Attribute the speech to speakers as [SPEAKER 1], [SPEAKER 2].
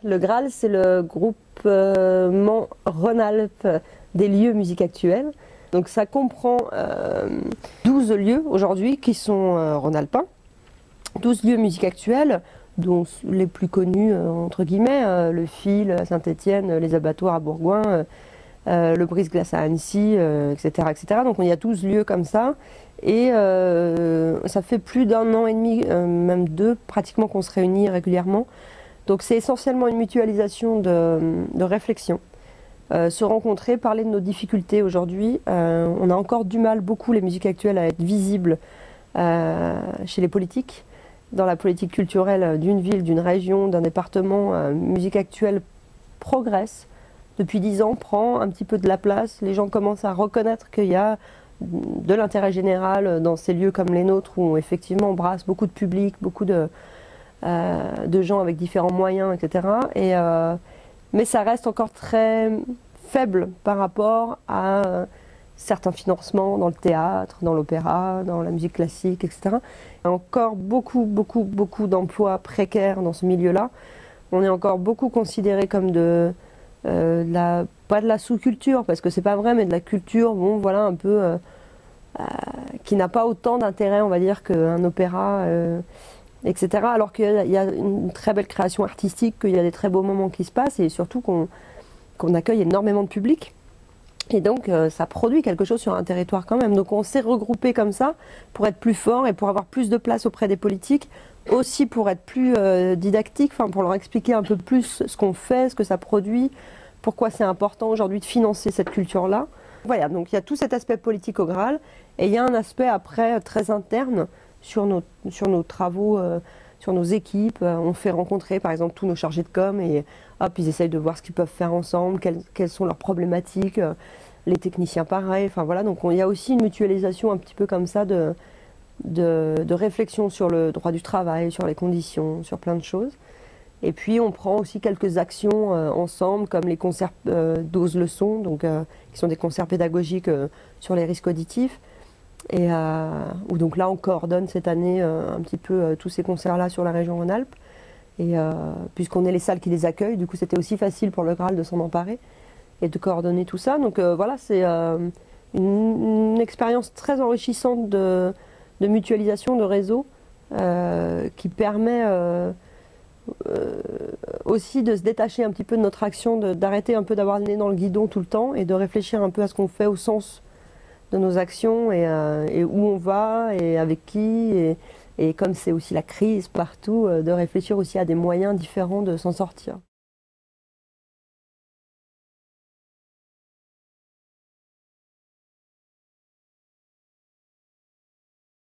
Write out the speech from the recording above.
[SPEAKER 1] Le Graal, c'est le groupement Rhône-Alpes des lieux musique actuelle. Donc ça comprend 12 lieux aujourd'hui qui sont rhône-alpins, 12 lieux musique actuelle, dont les plus connus, entre guillemets, le Fil à Saint-Étienne, les abattoirs à Bourgoin, le Brise-Glace à Annecy, etc., etc. Donc il y a 12 lieux comme ça. Et ça fait plus d'un an et demi, même deux, pratiquement qu'on se réunit régulièrement. Donc c'est essentiellement une mutualisation de réflexion. Se rencontrer, parler de nos difficultés aujourd'hui. On a encore du mal, beaucoup, les musiques actuelles, à être visibles chez les politiques. Dans la politique culturelle d'une ville, d'une région, d'un département, musique actuelle progresse. Depuis 10 ans, prend un petit peu de la place. Les gens commencent à reconnaître qu'il y a de l'intérêt général dans ces lieux comme les nôtres où effectivement on brasse beaucoup de public, beaucoup de gens avec différents moyens, etc. Mais ça reste encore très faible par rapport à certains financements dans le théâtre, dans l'opéra, dans la musique classique, etc. Il y a encore beaucoup d'emplois précaires dans ce milieu-là. On est encore beaucoup considéré comme pas de la sous-culture, parce que c'est pas vrai, mais de la culture, bon voilà, un peu qui n'a pas autant d'intérêt, on va dire, qu'un opéra, etc. Alors qu'il y a une très belle création artistique, qu'il y a des très beaux moments qui se passent, et surtout qu'on accueille énormément de public. Et donc ça produit quelque chose sur un territoire quand même. Donc on s'est regroupé comme ça pour être plus fort et pour avoir plus de place auprès des politiques, aussi pour être plus didactique, enfin pour leur expliquer un peu plus ce qu'on fait, ce que ça produit, pourquoi c'est important aujourd'hui de financer cette culture-là. Voilà, donc il y a tout cet aspect politique au Graal, et il y a un aspect après très interne sur nos travaux, sur nos équipes. On fait rencontrer par exemple tous nos chargés de com et hop, ils essayent de voir ce qu'ils peuvent faire ensemble, quelles sont leurs problématiques, les techniciens pareil, enfin voilà, donc il y a aussi une mutualisation un petit peu comme ça de réflexion sur le droit du travail, sur les conditions, sur plein de choses. Et puis on prend aussi quelques actions ensemble, comme les concerts d'Ose le son, donc, qui sont des concerts pédagogiques sur les risques auditifs. Et où donc là on coordonne cette année un petit peu tous ces concerts-là sur la région Rhône-Alpes. Et puisqu'on est les salles qui les accueillent, du coup c'était aussi facile pour le Graal de s'en emparer et de coordonner tout ça. Donc voilà, c'est une expérience très enrichissante de mutualisation, de réseau, qui permet aussi de se détacher un petit peu de notre action, d'arrêter un peu d'avoir le nez dans le guidon tout le temps et de réfléchir un peu à ce qu'on fait, au sens de nos actions et où on va et avec qui. Et comme c'est aussi la crise partout, de réfléchir aussi à des moyens différents de s'en sortir.